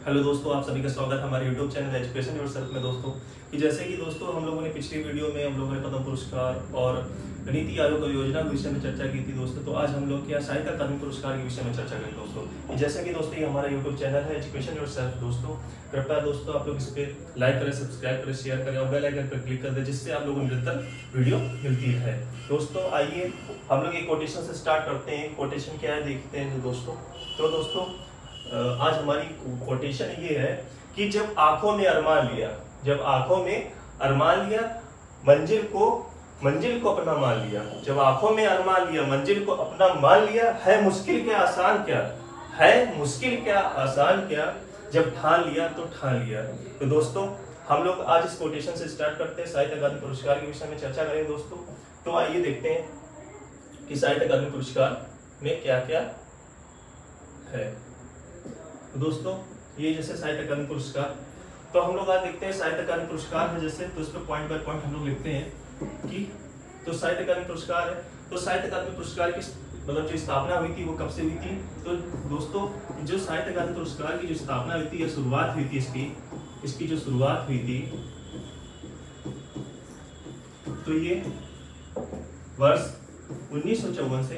Hello दोस्तों, आप सभी का स्वागत है हमारे यूट्यूब चैनल एजुकेशन योरसेल्फ में। दोस्तों कि जैसे कि दोस्तों हम लोगों ने पिछली वीडियो में हम लोगों ने पद्म पुरस्कार और नीति आयोग योजना के विषय में चर्चा की थी दोस्तों। तो आज हम लोग क्या साहित्य अकादमी पुरस्कार के विषय में चर्चा करेंगे दोस्तों। जैसे कि दोस्तों ये हमारा यूट्यूब चैनल है एजुकेशन योरसेल्फ। दोस्तों कृपया दोस्तों आप लोग इस पर लाइक करें, सब्सक्राइब करें, शेयर करें और बेल आइकन पर क्लिक कर दें, जिससे आप लोगों को निरंतर वीडियो मिलती है। दोस्तों आइए हम लोग एक कोटेशन से स्टार्ट करते हैं। कोटेशन क्या है देखते हैं दोस्तों। तो दोस्तों आज हमारी कोटेशन ये है कि जब आंखों में अरमान लिया, जब आंखों में अरमान लिया, मंजिल को अपना मान लिया। जब आंखों में अरमान लिया, मंजिल को अपना मान लिया, है मुश्किल क्या आसान क्या, है मुश्किल क्या आसान क्या, जब ठान लिया तो ठान लिया। तो दोस्तों हम लोग आज इस कोटेशन से स्टार्ट करते हैं, साहित्य अकादमी पुरस्कार के विषय में चर्चा करेंगे दोस्तों। तो आइए देखते हैं कि साहित्य अकादमी पुरस्कार में क्या क्या है। तो दोस्तों ये जैसे साहित्य अकादमी पुरस्कार, तो हम लोग आज देखते हैं साहित्य अकादमी पुरस्कार है जैसे, तो इस पर पॉइंट बाय पॉइंट हम लोग लिखते हैं कि तो साहित्य अकादमी पुरस्कार है। तो साहित्य अकादमी पुरस्कार की मतलब जो स्थापना हुई थी वो कब से हुई थी। तो दोस्तों जो साहित्य अकादमी पुरस्कार की जो स्थापना हुई थी या शुरुआत हुई थी इसकी जो शुरुआत हुई थी, तो ये वर्ष 1954 से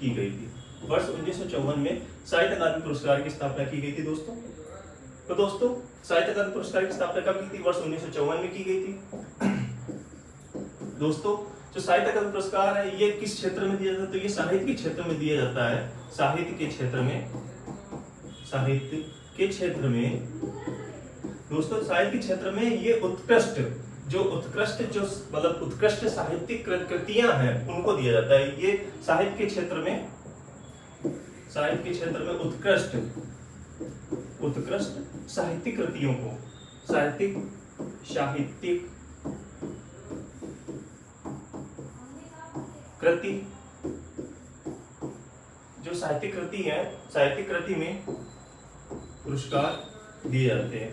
की गई थी। वर्ष 1954 में साहित्य अकादमी पुरस्कार की स्थापना की गई थी दोस्तों। तो दोस्तों साहित्य अकादमी पुरस्कार की स्थापना कब की थी, वर्ष 1954 में की गई थी। दोस्तों जो साहित्य अकादमी पुरस्कार है ये किस क्षेत्र में दिया जाता है, तो ये साहित्य के क्षेत्र में दिया जाता है। साहित्य के क्षेत्र में, साहित्य के क्षेत्र में दोस्तों, साहित्य के क्षेत्र में ये उत्कृष्ट जो मतलब उत्कृष्ट साहित्यिक कृतियां हैं उनको दिया जाता है। ये साहित्य के क्षेत्र में उत्कृष्ट साहित्यिक कृतियों को, साहित्यिक कृति, जो साहित्यिक कृति है, साहित्यिक कृति में पुरस्कार दिए जाते हैं।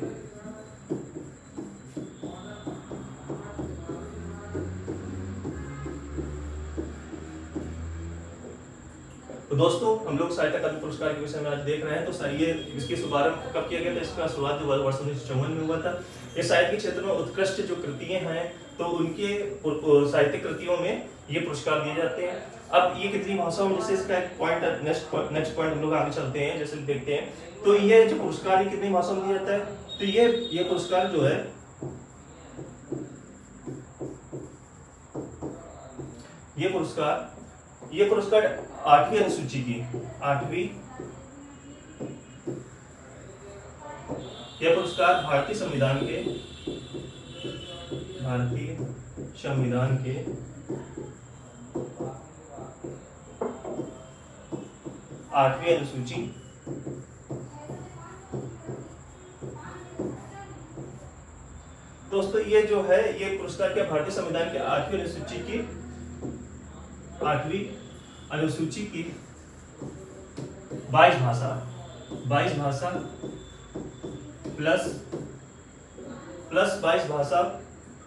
तो दोस्तों हम लोग साहित्य अकादमी पुरस्कार के विषय में आज देख रहे हैं। तो ये इसकी शुभारंभ कब किया गया था, इसका शुरुआत जो वर्ष 1954 में हुआ था। ये साहित्य के क्षेत्र में उत्कृष्ट जो कृतियां हैं तो उनके साहित्यिक कृतियों में ये पुरस्कार दिए जाते हैं। अब ये कितनी भाषाओं में, जैसे इसका एक पॉइंट नेक्स्ट पॉइंट हम लोग आगे चलते हैं, जैसे देखते हैं। तो ये जो पुरस्कार कितनी भाषाओं में दिया जाता है, तो ये पुरस्कार जो है ये पुरस्कार 8वीं अनुसूची की, 8वीं, यह पुरस्कार भारतीय संविधान के 8वीं अनुसूची दोस्तों ये जो है ये पुरस्कार क्या भारतीय संविधान के 8वीं अनुसूची की 22 भाषा प्लस 22 भाषा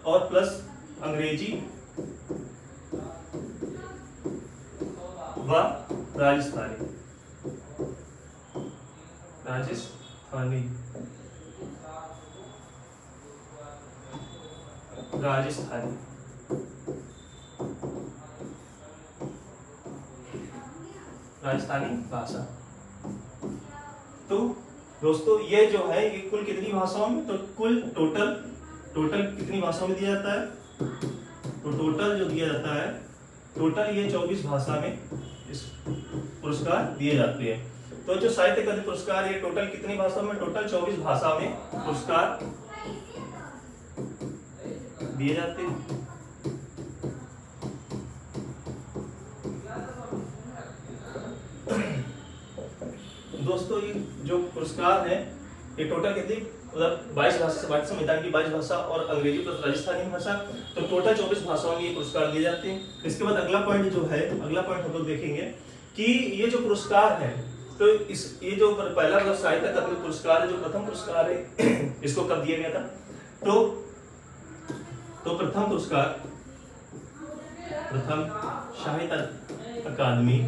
और प्लस अंग्रेजी व राजस्थानी भाषा। तो दोस्तों ये जो है ये कुल कितनी भाषाओं में, तो कुल टोटल कितनी भाषाओं में दिया जाता है, तो टोटल जो दिया जाता है, टोटल ये 24 भाषा में इस पुरस्कार दिए जाते हैं। तो जो साहित्य अकादमी पुरस्कार ये टोटल कितनी भाषा में, टोटल 24 भाषा में पुरस्कार दिए जाते हैं। दोस्तों ये जो पुरस्कार है ये टोटल कितनी, मतलब 22 भाषा, भारतीय संविधान की 22 भाषा और अंग्रेजी प्लस राजस्थानी भाषा, तो टोटल 24 भाषाओं में ये पुरस्कार दिए जाते हैं। इसके बाद अगला पॉइंट हम लोग देखेंगे कि ये जो पुरस्कार है, तो ये जो पहला मतलब साहित्य अकादमी पुरस्कार है, जो प्रथम पुरस्कार है इसको कब दिया गया था, तो प्रथम पुरस्कार प्रथम साहित्य अकादमी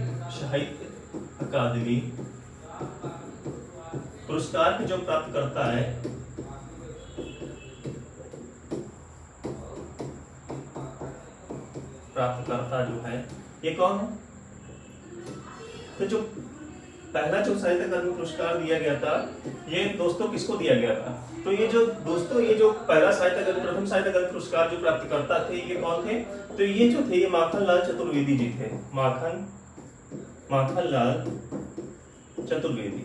पुरस्कार के जो प्राप्तकर्ता है, प्राप्तकर्ता जो है ये कौन है? तो जो पहला जो साहित्य अकादमी पुरस्कार दिया गया था, ये दोस्तों किसको दिया गया था? तो ये जो दोस्तों ये जो पहला साहित्य अकादमी, प्रथम साहित्य अकादमी पुरस्कार जो प्राप्तकर्ता थे, ये कौन थे? तो ये जो थे, ये माखनलाल चतुर्वेदी जी थे। माखनलाल चतुर्वेदी।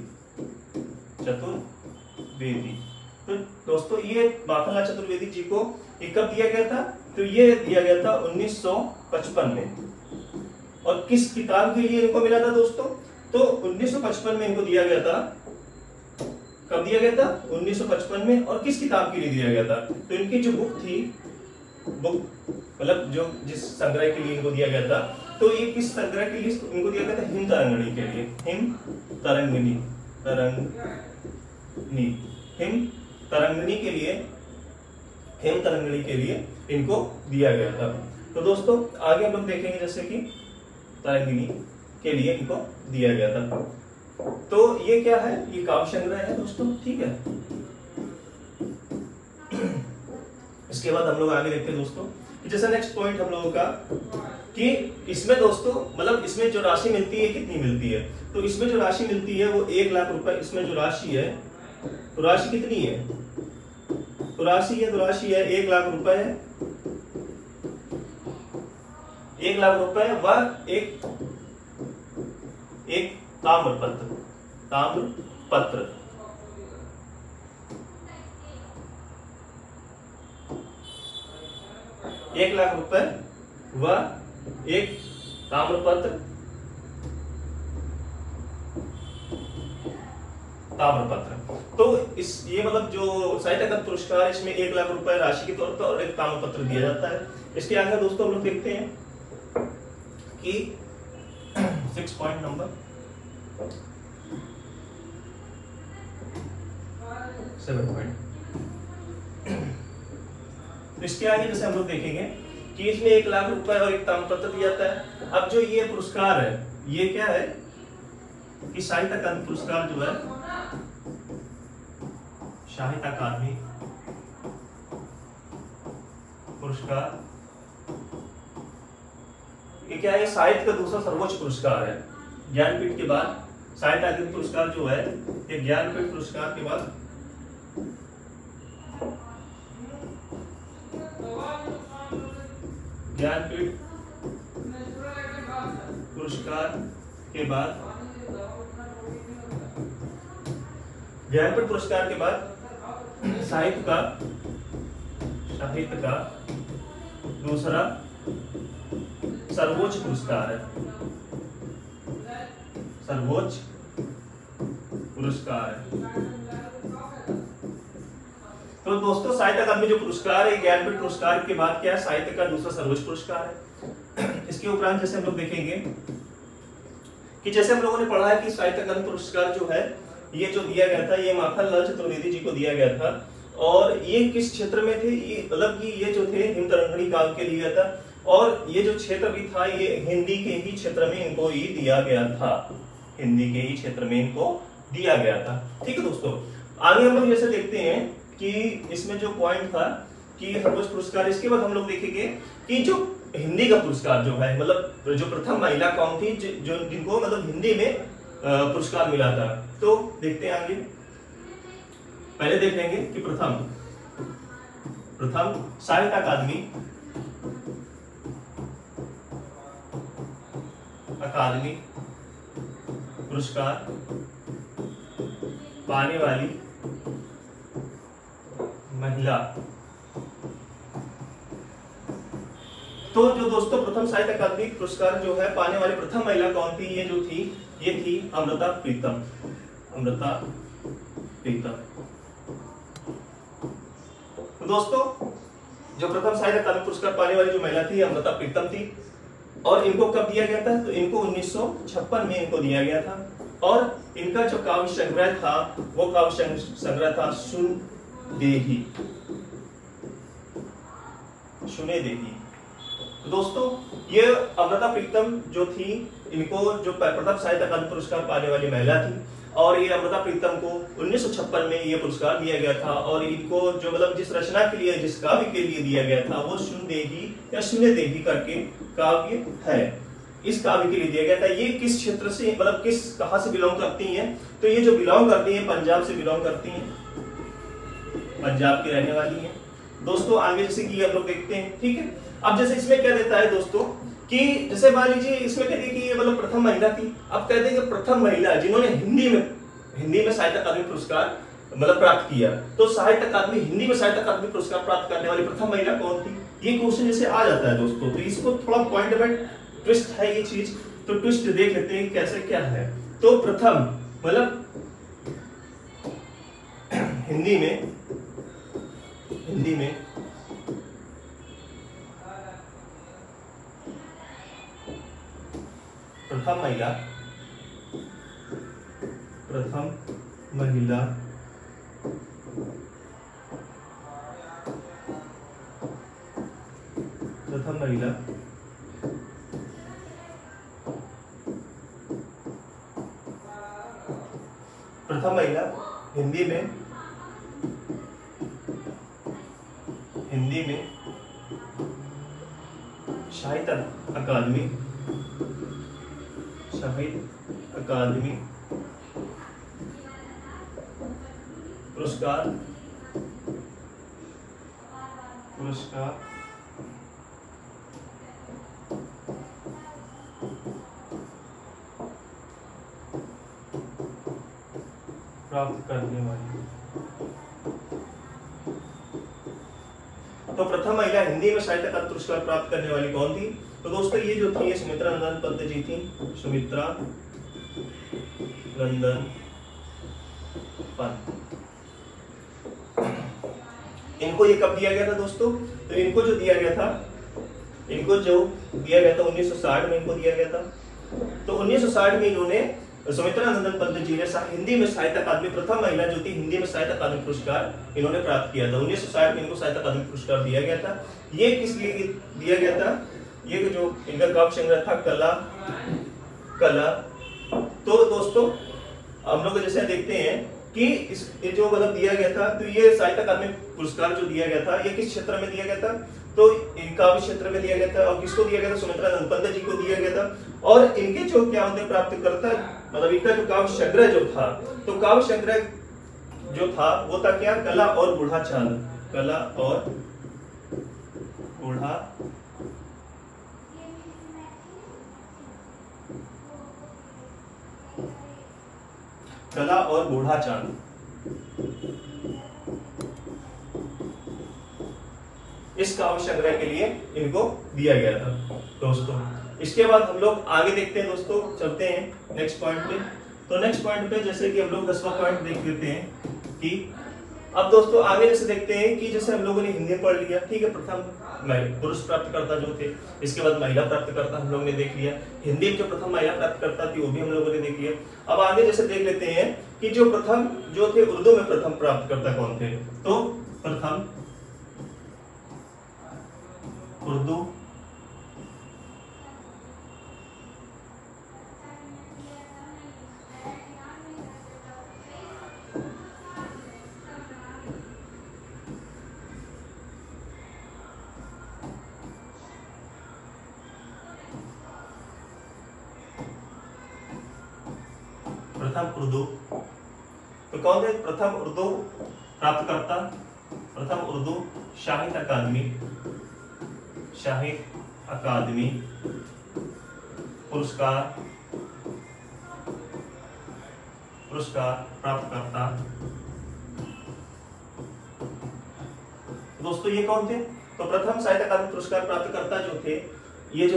तो दोस्तों ये माखनलाल चतुर्वेदी जी को ये कब दिया गया था? तो ये दिया गया था 1955 में। और किस किताब के लिए इनको मिला था दोस्तों? तो 1955 में इनको दिया गया था। कब दिया गया था? 1955 में। और किस किताब के लिए दिया गया था? तो इनकी जो बुक थी, मतलब जो जिस संग्रह के लिए इनको दिया गया था, तो ये किस संग्रह के लिए इनको दिया गया था? हिम तरंगिणी के लिए। हिम तरंगिणी के लिए इनको दिया गया था। तो दोस्तों आगे हम लोग देखेंगे जैसे कि तरंगिणी के लिए इनको दिया गया था। तो ये क्या है? ये काव्य संग्रह है दोस्तों, ठीक है। इसके बाद हम लोग आगे देखते हैं दोस्तों, जैसे नेक्स्ट पॉइंट हम लोगों का कि इसमें दोस्तों मतलब इसमें जो राशि मिलती है कितनी मिलती है? तो इसमें जो राशि मिलती है वो 1 लाख रुपए। इसमें जो राशि है, तो राशि कितनी है? तो राशि है 1 लाख रुपए है। 1 लाख रुपए व एक ताम्रपत्र। 1 लाख रुपए व एक ताम्रपत्र। तो ये मतलब जो साहित्य अकादमी पुरस्कार, इसमें 1 लाख रुपए राशि के तौर पर और एक ताम्रपत्र दिया जाता है। इसके आगे दोस्तों हम लोग देखते हैं कि 6 पॉइंट नंबर 7 पॉइंट। तो इसके आगे जैसे हम लोग देखेंगे कि इसमें 1 लाख रुपए और एक ताम्रपत्र दिया जाता है। अब जो ये पुरस्कार है, ये क्या है कि साहित्य अकादमी पुरस्कार जो है, साहित्य अकादमी पुरस्कार, ये क्या है? साहित्य का दूसरा सर्वोच्च पुरस्कार है। ज्ञानपीठ के बाद साहित्य अकादमी पुरस्कार जो है, ये ज्ञानपीठ पुरस्कार के बाद ज्ञानपीठ पुरस्कार के बाद साहित्य का दूसरा सर्वोच्च पुरस्कार है। सर्वोच्च पुरस्कार है। तो दोस्तों साहित्य अकादमी जो पुरस्कार है, ज्ञानपीठ पुरस्कार के बाद क्या है? साहित्य का दूसरा सर्वोच्च पुरस्कार है। इसके उपरांत जैसे हम लोग देखेंगे कि जैसे हम लोगों ने पढ़ा है कि साहित्य अकादमी पुरस्कार जो है, ये जो दिया गया था, ये माखनलाल चतुर्वेदी जी को दिया गया था। और ये किस क्षेत्र में थे? ये मतलब कि ये जो थे हिम तरंगिणी काव्य के लिए था। और ये जो क्षेत्र भी था, ये हिंदी के ही क्षेत्र में इनको ही दिया गया था। हिंदी के ही क्षेत्र में इनको दिया गया था, ठीक है दोस्तों। आगे हम लोग जैसे देखते हैं कि इसमें जो पॉइंट था कि सर्वोच्च पुरस्कार, इसके बाद हम लोग देखेंगे कि जो हिंदी का पुरस्कार जो है, मतलब जो प्रथम महिला कौन थी जो जिनको मतलब हिंदी में पुरस्कार मिला था। तो देखते हैं आगे। पहले देखेंगे कि प्रथम साहित्य अकादमी पुरस्कार पाने वाली महिला। तो जो दोस्तों प्रथम साहित्य अकादमी पुरस्कार जो है पाने वाली प्रथम महिला कौन थी? ये जो थी, ये थी अमृता प्रीतम। तो दोस्तों जो प्रथम साहित्य अकादमी पुरस्कार पाने वाली जो महिला थी, अमृता प्रीतम थी। और इनको कब दिया गया था? तो इनको 1956 में इनको दिया गया था। और इनका जो काव्य संग्रह था, वो काव्य संग्रह था सुने देही। तो दोस्तों ये अमृता प्रीतम जो थी, इनको जो प्रथम साहित्य अकादमी पुरस्कार पाने वाली महिला थी। और ये अमृता प्रीतम को 1956 में ये पुरस्कार दिया गया था। और इनको जो मतलब जिस रचना के लिए, जिस काव्य के लिए दिया गया था वो शून्यदेही या शून्यदेही करके काव्य है, इस काव्य के लिए दिया गया था। ये किस क्षेत्र से मतलब कहां से बिलोंग करती हैं? तो ये जो बिलोंग करती हैं पंजाब से बिलोंग करती हैं, पंजाब की रहने वाली हैं दोस्तों। आगे जैसे कि हम लोग देखते हैं, ठीक है। अब जैसे इसमें क्या देता है दोस्तों कि जैसे मान लीजिए इसमें कहते हैं कि ये मतलब प्रथम महिला थी। अब कहते हैं कि प्रथम महिला जिन्होंने हिंदी में साहित्य अकादमी पुरस्कार मतलब प्राप्त किया, तो साहित्य अकादमी हिंदी में साहित्य अकादमी पुरस्कार प्राप्त करने वाली प्रथम महिला कौन थी? ये क्वेश्चन जैसे आ जाता है दोस्तों, तो इसको थोड़ा पॉइंट बाय ट्विस्ट है ये चीज, तो ट्विस्ट देख लेते हैं कैसे क्या है। तो प्रथम मतलब हिंदी में प्रथम महिला हिंदी में साहित्य अकादमी पुरस्कार प्राप्त करने वाली। तो प्रथम महिला हिंदी में साहित्य अकादमी पुरस्कार प्राप्त करने वाली कौन थी? तो दोस्तों ये जो थी सुमित्रा नंदन पंत जी थी, सुमित्रा नंदन पंत। इनको ये कब दिया गया था दोस्तों? तो इनको जो दिया गया था 1960 में इनको दिया गया था। तो 1960 में इन्होंने सुमित्रा नंदन पंत जी ने हिंदी में साहित्य अकादमी प्रथम महिला जो थी हिंदी में साहित्य अकादमी पुरस्कार इन्होंने प्राप्त किया था। 1960 में इनको साहित्य अकादमी पुरस्कार दिया गया था। ये किस लिए दिया गया था? ये जो इनका काव्य संग्रह था कला। तो दोस्तों हम लोग जैसे देखते हैं कि ये जो मतलब दिया गया था, तो ये साहित्य अकादमी पुरस्कार जो दिया गया था ये किस क्षेत्र में दिया गया था? तो काव्य क्षेत्र में दिया गया था। और किसको दिया गया था? सुमित्रा नंदन पंत जी को दिया गया था। और इनके जो क्या होते प्राप्तकर्ता मतलब इनका जो काव्य संग्रह जो था, तो काव्य संग्रह जो था वो था क्या? कला और बूढ़ा चांद। कला और बूढ़ा चांद। इस काव्य संग्रह के लिए इनको दिया गया था दोस्तों। इसके बाद हम लोग आगे देखते हैं दोस्तों, चलते हैं नेक्स्ट पॉइंट पे। तो नेक्स्ट पॉइंट पे जैसे कि हम लोग 10वां पॉइंट देख लेते हैं कि अब दोस्तों आगे जैसे देखते हैं कि जैसे हम लोगों ने हिंदी पढ़ लिया, ठीक है, प्रथम पुरुष प्राप्तकर्ता जो थे, इसके बाद महिला प्राप्तकर्ता हम लोगों ने देख लिया, हिंदी में जो प्रथम महिला प्राप्तकर्ता थी वो भी हम लोगों ने देख लिया। अब आगे जैसे देख लेते हैं कि जो प्रथम जो थे उर्दू में प्रथम प्राप्तकर्ता कौन थे? तो प्रथम उर्दू तो कौन थे प्रथम उर्दू प्राप्तकर्ता? प्रथम उर्दू साहित्य अकादमी पुरस्कार प्राप्तकर्ता। दोस्तों ये कौन थे? तो प्रथम साहित्य अकादमी पुरस्कार प्राप्तकर्ता जो थे ये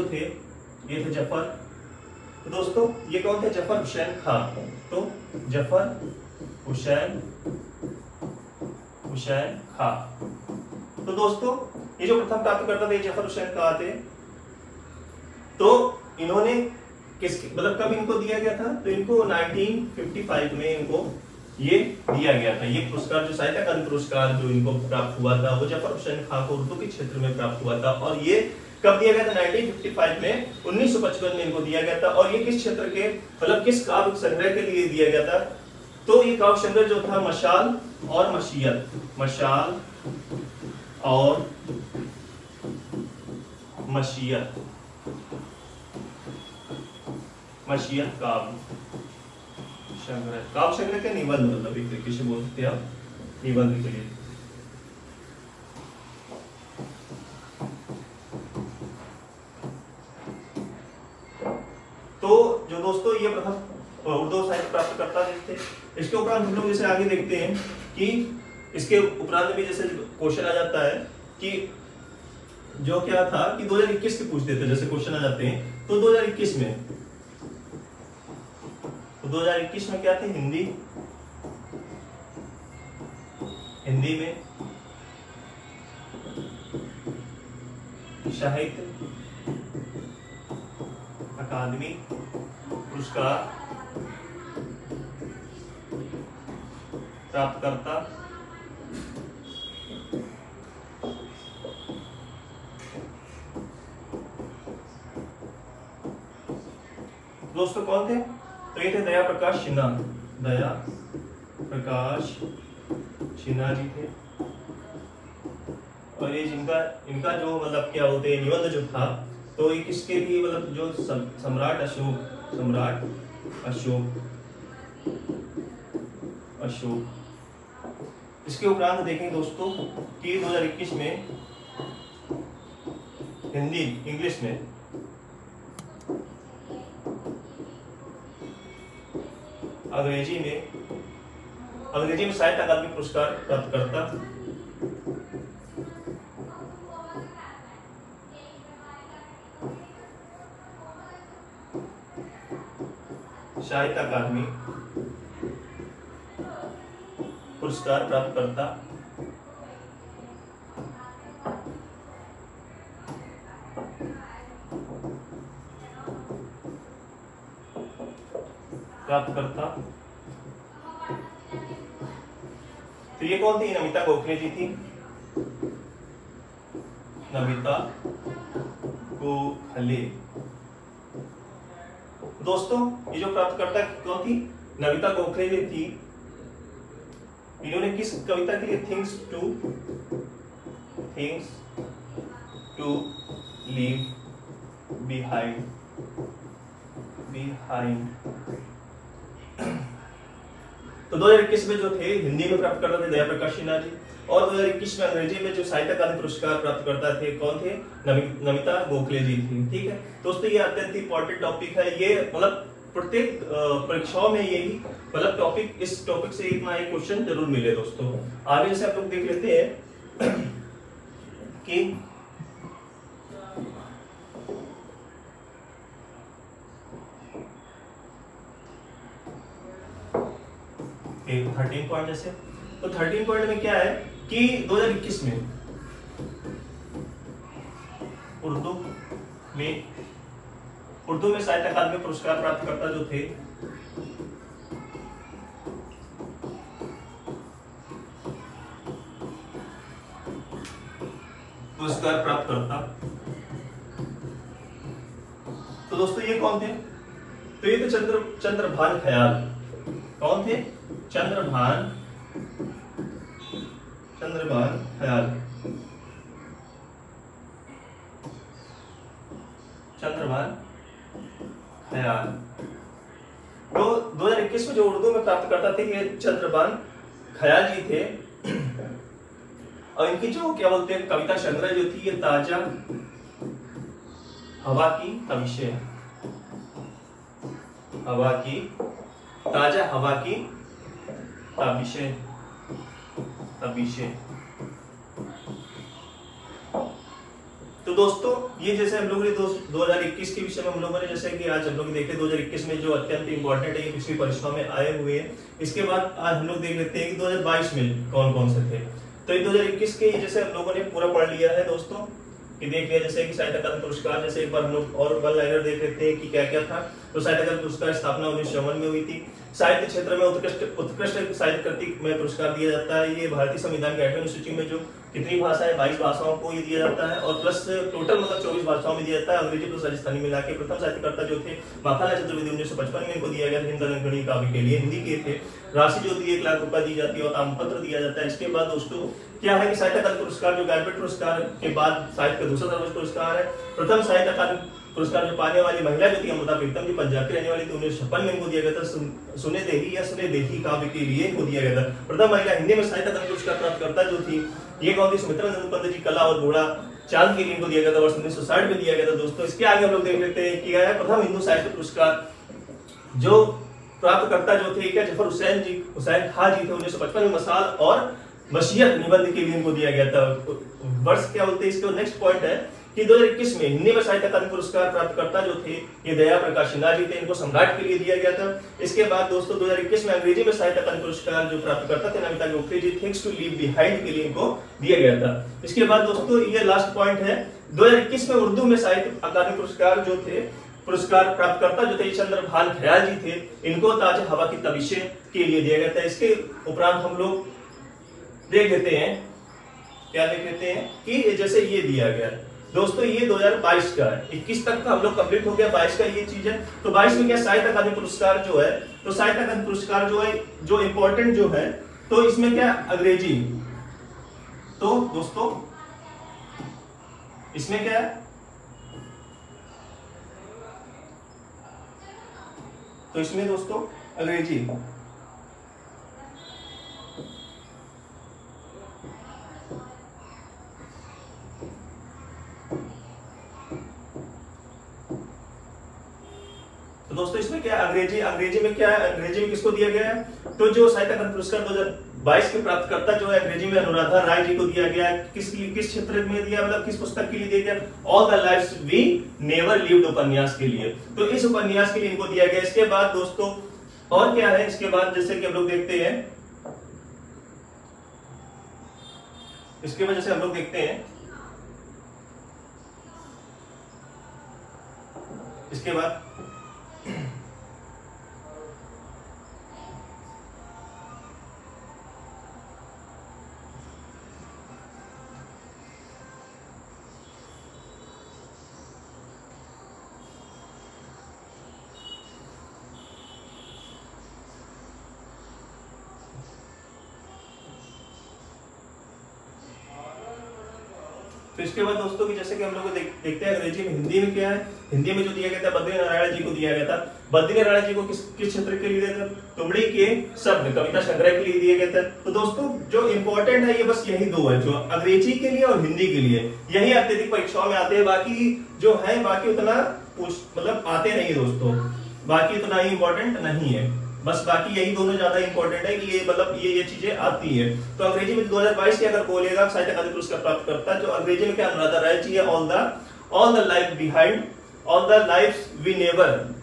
थे जफर। तो दोस्तों ये कौन थे? जफर हुसैन खान। तो जफर हुसैन खान। तो दोस्तों ये जो प्रथम प्राप्तकर्ता थे जफर हुसैन खान थे। तो इन्होंने मतलब कब इनको दिया गया था? तो इनको 1955 में इनको ये दिया गया था। ये पुरस्कार जो साहित्य अकादमी पुरस्कार जो इनको प्राप्त हुआ था वो जफर हुसैन खान को उर्दू के क्षेत्र में प्राप्त हुआ था। और ये कब दिया गया था? 1955 में, 1955 में इनको दिया गया था। और ये किस क्षेत्र के मतलब किस काव्य संग्रह के लिए दिया गया था? तो ये काव्य संग्रह जो था मशाल और मशीयत, मशाल और मशीयत, मशीयत काव्य संग्रह, काव्य संग्रह के निबंध, मतलब एक तरीके से बोल सकते हैं आप निबंध के लिए। तो जो दोस्तों ये प्रथम उर्दू साहित्य प्राप्त करता थे। इसके उपरांत हम लोग जैसे आगे देखते हैं कि इसके उपरांत भी जैसे क्वेश्चन आ जाता है कि जो क्या था कि 2021 के पूछते थे, जैसे क्वेश्चन आ जाते हैं। तो 2021 में, तो 2021 में क्या थे? हिंदी, हिंदी में साहित्य अकादमी पुरस्कार प्राप्तकर्ता दोस्तों कौन थे? तो ये थे दया प्रकाश सिन्हा, दया प्रकाश सिन्हा जी थे। और ये इनका जो मतलब क्या बोलते हैं निबंध जो था, तो ये किसके लिए, मतलब जो सम्राट अशोक। इसके उपरांत देखेंगे दोस्तों कि 2021 में हिंदी, इंग्लिश में अंग्रेजी में साहित्य अकादमी पुरस्कार प्राप्त करता साहित्य अकादमी पुरस्कार प्राप्त करता तो ये कौन थी? नमिता गोखले जी थी, नमिता गोखले। दोस्तों ये जो प्राप्तकर्ता कौन थी? नमिता गोखले जी थी। इन्होंने किस कविता के लिए थिंग्स टू लीव बिहाइंड तो 2021 में जो थे हिंदी में प्राप्त करता थे दया प्रकाश सिन्हा जी, और 2021 में अंग्रेजी में जो साहित्य अकादमी पुरस्कार प्राप्त करता थे कौन थे? नमिता गोखले जी थी। ठीक है दोस्तों, ये अत्यंत इंपॉर्टेंट टॉपिक है। ये मतलब प्रत्येक परीक्षाओं में यही मतलब टॉपिक, इस टॉपिक से इतना एक क्वेश्चन जरूर मिले दोस्तों। आगे से आप लोग देख लेते हैं कि एक 13 पॉइंट जैसे, तो 13 पॉइंट में क्या है कि 2021 में उर्दू में साहित्य अकादमी पुरस्कार प्राप्त करता जो थे पुरस्कार प्राप्त करता, तो दोस्तों ये कौन थे? तो ये थे चंद्रभान ख्याल। कौन थे? चंद्रभान ख्याल। तो 2021 में जो उर्दू में प्राप्त करता थे ये चंद्रभान ख्याल जी थे। और इनकी जो क्या बोलते हैं कविता संग्रह जो थी ये ताजा हवा की तबिशे। तो दोस्तों ये जैसे हम लोगों ने 2021 के विषय में हम लोगों ने जैसे कि आज हम लोग देखे 2021 में जो अत्यंत इंपॉर्टेंट है ये पिछली परीक्षाओं में आए हुए हैं। इसके बाद आज हम लोग देख लेते हैं कि 2022 में कौन कौन से थे। तो ये 2021 के जैसे हम लोगों ने पूरा पढ़ लिया है दोस्तों, कि देख लिया जैसे कि साहित्य अकादमी पुरस्कार, जैसे एक बार हम लोग और वन लाइनर देख लेते हैं कि क्या क्या था। तो साहित्य अकादमी पुरस्कार स्थापना 1954 में हुई थी। साहित्य क्षेत्र में उत्कृष्ट साहित्य कृति में पुरस्कार दिया जाता है। ये भारतीय संविधान की 8वीं अनुसूची में जो कितनी भाषा है 22 भाषाओं को ये दिया जाता है, और प्लस टोटल मतलब 24 भाषाओं में दिया जाता है, अंग्रेजी प्लस राजस्थानी मिला के। प्रथम साहित्यकर्ता जो थे माखनलाल चतुर्वेदी 1955 में इनको दिया गया हिंदगणित काव्य के लिए, हिंदी के थे। राशि जो दी 1 लाख रुपए दी जाती है और ताम्रपत्र दिया जाता है। इसके बाद दोस्तों क्या है कि साहित्य अकादमी पुरस्कार जो ज्ञानपीठ पुरस्कार के बाद साहित्य का दूसरा सर्वोच्च पुरस्कार है। प्रथम साहित्य अकादमी पुरस्कार जो पाने वाली महिला जो थी अमृता प्रीतम जी, पंजाब की रहने वाली थी, 1956 में इनको दिया गया था सुने देही या सुने देही काव्य के लिए इनको दिया गया था। प्रथम महिला हिंदी में साहित्य अकादमी पुरस्कार प्राप्तकर्ता जो थी ये कौन थी? सुमित्रा नंदन पंत जी, कला और घोड़ा चांद के लिए इनको दिया गया था, वर्ष 1960 में दिया गया था। दोस्तों इसके आगे हम लोग देख लेते हैं क्या है प्रथम हिंदू साहित्य पुरस्कार जो प्राप्तकर्ता जो थे क्या जफर हुसैन खां जी थे, 1955 में मसाल और मशीयत निबंध के लिए इनको दिया गया था। वर्ष क्या बोलते हैं इसके? नेक्स्ट पॉइंट है कि 2021 में हिंदी में साहित्य अकादमी पुरस्कार प्राप्तकर्ता जो थे ये दया प्रकाश सिन्हा जी थे, इनको सम्राट के लिए दिया गया था। इसके बाद दोस्तों 2021 में अंग्रेजी में साहित्य अकादमी पुरस्कार जो प्राप्तकर्ता थे नमिता गोखले जी, थिंग्स टू लीव बिहाइंड के लिए इनको दिया गया था। इसके बाद दोस्तों ये लास्ट पॉइंट है 2021 में उर्दू में साहित्य अकादमी पुरस्कार जो थे पुरस्कार प्राप्तकर्ता जो थे चंद्रभान ख्याल जी थे, इनको ताज हवा की तबिशें के लिए दिया गया था। इसके उपरांत हम लोग देख लेते हैं क्या देख लेते हैं कि जैसे ये दिया गया दोस्तों, ये 2022 का है, 21 तक का हम लोग कंप्लीट हो गया, 22 का ये चीज है। तो 22 में क्या साहित्य अकादमी पुरस्कार जो है, तो साहित्य अकादमी पुरस्कार जो है जो इंपॉर्टेंट जो है, तो इसमें क्या अंग्रेजी, तो दोस्तों इसमें क्या है, तो इसमें दोस्तों अंग्रेजी, दोस्तों इसमें क्या अंग्रेजी में क्या है, अंग्रेजी में किसको दिया गया है? तो जो साहित्य अकादमी पुरस्कार 2022 के प्राप्तकर्ता जो है अंग्रेजी में अनुराधा राय जी को दिया गया। किस क्षेत्र में दिया, मतलब किस पुस्तक के लिए दिया गया? All the lives we never lived उपन्यास के लिए, तो इस उपन्यास के लिए इनको दिया गया। इसके बाद दोस्तों और क्या है, इसके बाद जैसे कि हम लोग देखते हैं, इसके वजह से हम लोग देखते हैं इसके बाद तो इसके बाद दोस्तों की जैसे कि हम लोग देखते हैं अंग्रेजी में, हिंदी में क्या है, हिंदी में जो दिया गया था बद्री नारायण जी को दिया गया था। बद्री नारायण जी को किस क्षेत्र के लिए दिया था? तुमड़ी के शब्द कविता संग्रह के लिए दिया गया था। तो दोस्तों जो इंपॉर्टेंट है ये बस यही दो है, जो अंग्रेजी के लिए और हिंदी के लिए, यही अत्यधिक परीक्षाओं में आते हैं। बाकी जो है बाकी उतना मतलब आते नहीं दोस्तों, बाकी उतना ही इंपॉर्टेंट नहीं है, बस बाकी यही दोनों ज्यादा इंपॉर्टेंट है कि ये मतलब ये चीजें आती है। तो अंग्रेजी में 2022 के अगर बोलेगा साहित्य अकादमी पुरस्कार प्राप्त करता है, जो अंग्रेजी में क्या अनुराधा राय जी है, all the life behind, all the lifes we never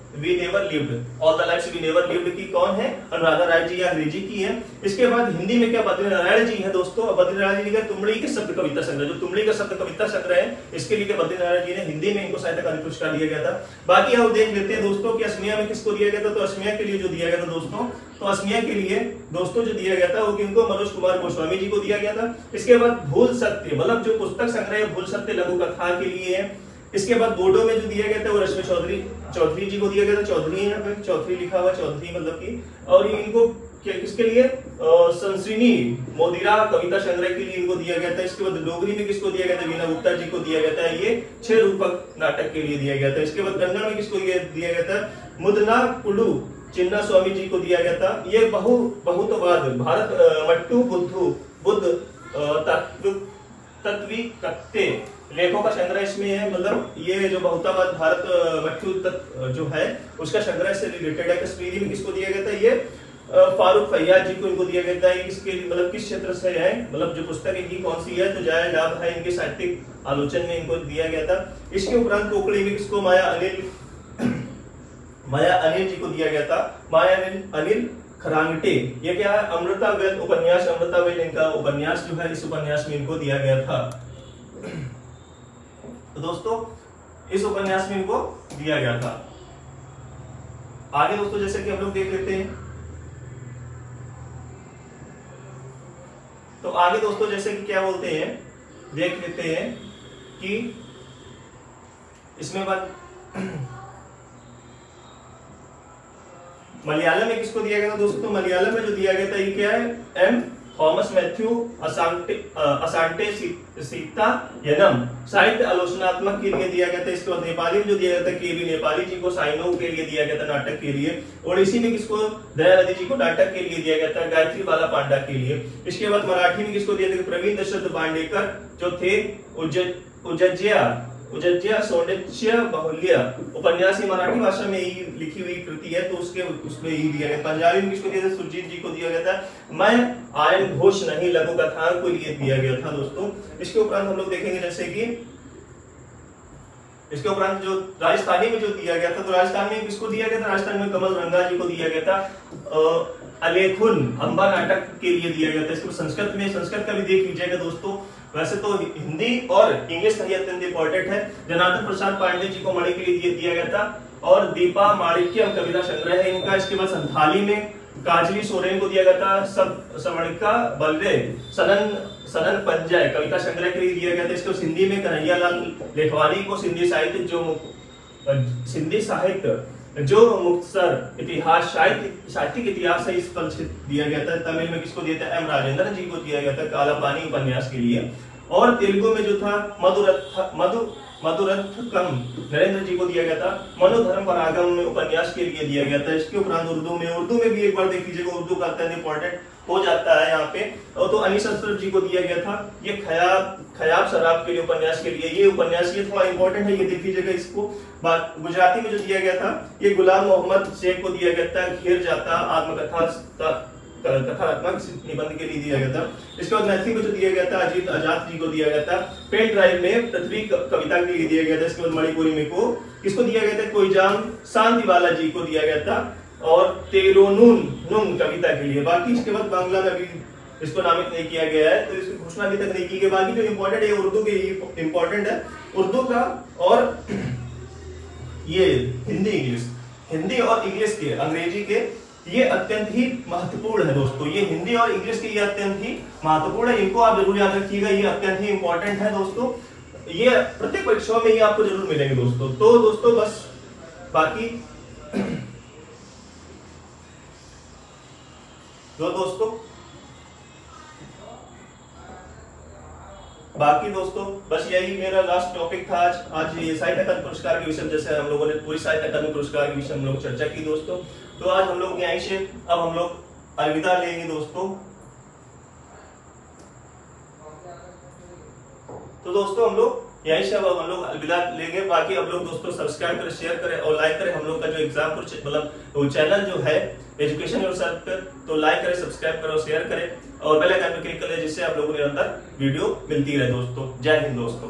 lived, all the lifes we never lived की कौन है? अनुराधा राय जी, अंग्रेजी की है। इसके बाद हिंदी में क्या बद्री नारायण जी है दोस्तों, बद्री नारायण जी का तुमड़ी के शब्द कविता संग्रह, जो तुमड़ी का शब्द कविता संग्रह है, इसके लिए बद्री नारायण जी ने हिंदी में इनको साहित्य अकादमी पुरस्कार दिया गया था। बाकी हम देख लेते हैं दोस्तों कि असमिया में किसको दिया गया था। तो असमिया के लिए जो दिया गया था दोस्तों, तो असमिया के लिए दोस्तों जो दिया गया था वो किनको? मनोज कुमार गोस्वामी जी को दिया गया था। इसके बाद भूल सत्य, मतलब जो पुस्तक संग्रह है भूल सत्य लघु कथा के लिए है। इसके बाद बोडो में जो दिया गया था वो रश्मि चौधरी जी को दिया गया था। चौधरी यहाँ पे चौधरी लिखा हुआ, चौधरी मतलब की, और इनको किसके लिए? संसृनी मोदिरा कविता संग्रह के लिए इनको दिया गया था। इसके बाद डोगरी में किसको दिया गया था? वीना गुप्ता जी को दिया गया था, ये 6 रूपक नाटक के लिए दिया गया था। इसके बाद कन्नड़ में किसको दिया गया था? मुदना कुडू चिन्ना स्वामी जी को दिया गया था। ये बहुतवाद भारत मट्टू बुद्ध तत्विकते लेखों का संग्रह इसमें है, मतलब ये जो बहुतावाद भारत मट्टू जो है उसका संग्रह से रिलेटेड है। कश्मीरी में किसको दिया गया था? ये फारूक फैयाज जी को इनको दिया गया था। इसके मतलब किस क्षेत्र से है, मतलब जो पुस्तक इनकी कौन सी है? तो जय लाभ है, इनके साहित्यिक आलोचन में इनको दिया गया था। इसके उपरांत कोकड़ी में किसको? माया अनिल जी को दिया गया था। माया अनिल खरांगटे, ये क्या है? अमृता वेल उपन्यास, अमृता वेल इनका उपन्यास जो है, इस उपन्यास में इनको दिया गया था। तो दोस्तों इस उपन्यास में इनको दिया गया था। आगे दोस्तों जैसे कि हम लोग देख लेते हैं तो आगे दोस्तों जैसे कि क्या बोलते हैं, देख लेते हैं कि इसमें बात मलयालम में किसको दिया गया था दोस्तों? तो मलयालम में जो दिया गया था ये क्या है, एम थॉमस मैथ्यू असांटे सीता यनम, साहित्य आलोचनात्मक के लिए दिया गया था। इसके बाद नेपाली में जो दिया गया था केवी नेपाली जी को साइनो के लिए दिया गया था नाटक के लिए। ओडिसी में किसको? दयानंद जी को नाटक के लिए दिया गया था, गायत्री बाला पांडा के लिए। इसके बाद मराठी में किसको दिया था? प्रवीण दशरथ बांडेकर जो थे उज्जैया सौंदर्य बाहुल्य उपन्यासी मराठी भाषा में ही लिखी हुई कृति है, तो उसमें ही दिया गया। पंजाबी में किसको दिया था? सुरजीत जी को दिया गया था, मैं आयन घोष नहीं लघु कथाओं को लिए दिया गया था दोस्तों। इसके उपरांत हम लोग देखेंगे जैसे कि इसके उपरांत जो राजस्थानी में जो दिया गया था, तो राजस्थान में किसको दिया गया था? राजस्थान में कमल रंगा जी को दिया गया था, अलेखुन अंबा नाटक के लिए दिया गया था। इसको संस्कृत में, संस्कृत का भी देख लीजिएगा दोस्तों। वैसे तो हिंदी और इंग्लिश का ही अत्यंत इंपॉर्टेंट है। जनार्दन प्रसाद पांडे जी को मणि के लिए दिया गया था, और दीपा माणिक्यम कविता संग्रह है इनका। इसके बाद संथाली में काजली सोरेन को दिया गया था, समणिका बलरे सनन पंजय कविता संग्रह के लिए दिया गया था। इसको सिंधी में कन्हैया लाल लेखवानी को सिंधी साहित्य जो मुक्तसर इतिहास साहित्यिक इतिहास है इस पर दिया गया था। तमिल में किसको दिया था? एम राजेंद्रन जी को दिया गया था काला पानी उपन्यास के लिए। और तेलुगु में जो था मधुरथकम नरेंद्र जी को दिया गया था, मनोधर्म परागम में उपन्यास के लिए दिया गया था। इसके उपरांत उर्दू में भी एक बार देख लीजिएगा, उर्दू का अत्यंत इंपॉर्टेंट हो जाता है यहाँ पे। और तो अनीस असरफ जी को दिया गया था ये खयाब शराब के लिए उपन्यास के लिए। ये उपन्यास ये थोड़ा इंपॉर्टेंट है, ये देख लीजिएगा इसको। गुजराती में जो दिया गया था ये गुलाम मोहम्मद शेख को दिया गया था, घिर जाता कथात्मक निबंध के लिए दिया गया था। इसके बाद मैथिली में जो दिया गया था अजीत आजाद जी को दिया गया था। पेन ड्राइव में पृथ्वी कविता के लिए दिया गया था। इसके बाद मणिपुरी में को किसको दिया गया था? कोईजाम शांतिवाला जी को दिया गया था, और तेरोनून कविता के लिए। बाकी इसके बाद बांग्ला में अभी इसको नामित नहीं किया गया है, तो इसकी घोषणा अभी तक नहीं की गई। बाकी जो इम्पोर्टेंट है उर्दू के इम्पोर्टेंट है, उर्दू का और ये हिंदी और इंग्लिश के, अंग्रेजी के ये अत्यंत ही महत्वपूर्ण है दोस्तों। ये हिंदी और इंग्लिश के ये अत्यंत ही महत्वपूर्ण है, इनको आप जरूर याद रखिएगा, ये अत्यंत ही इंपॉर्टेंट है दोस्तों। ये प्रत्येक परीक्षाओं में ये आपको जरूर मिलेंगे दोस्तों। तो दोस्तों बस बाकी दोस्तों बस यही मेरा लास्ट टॉपिक था आज ये साहित्य अकादमी पुरस्कार के विषय, जैसे हम लोगों ने पूरी साहित्य अकादमी पुरस्कार के विषय हम लोग चर्चा की दोस्तों। तो आज हम लोग यहीं से अब हम लोग अलविदा लेंगे दोस्तों। तो दोस्तों हम लोग यहीं से अब हम लोग अलविदा लेंगे। बाकी आप लोग दोस्तों सब्सक्राइब करें, शेयर करें और लाइक करें। हम लोग का जो एग्जाम मतलब चैनल जो है एजुकेशन योरसेल्फ पर, तो लाइक करें, सब्सक्राइब करें और शेयर करें और बेल आइकन पर क्लिक करें, जिससे आप लोगों को निरंतर वीडियो मिलती रहे दोस्तों। जय हिंद दोस्तों।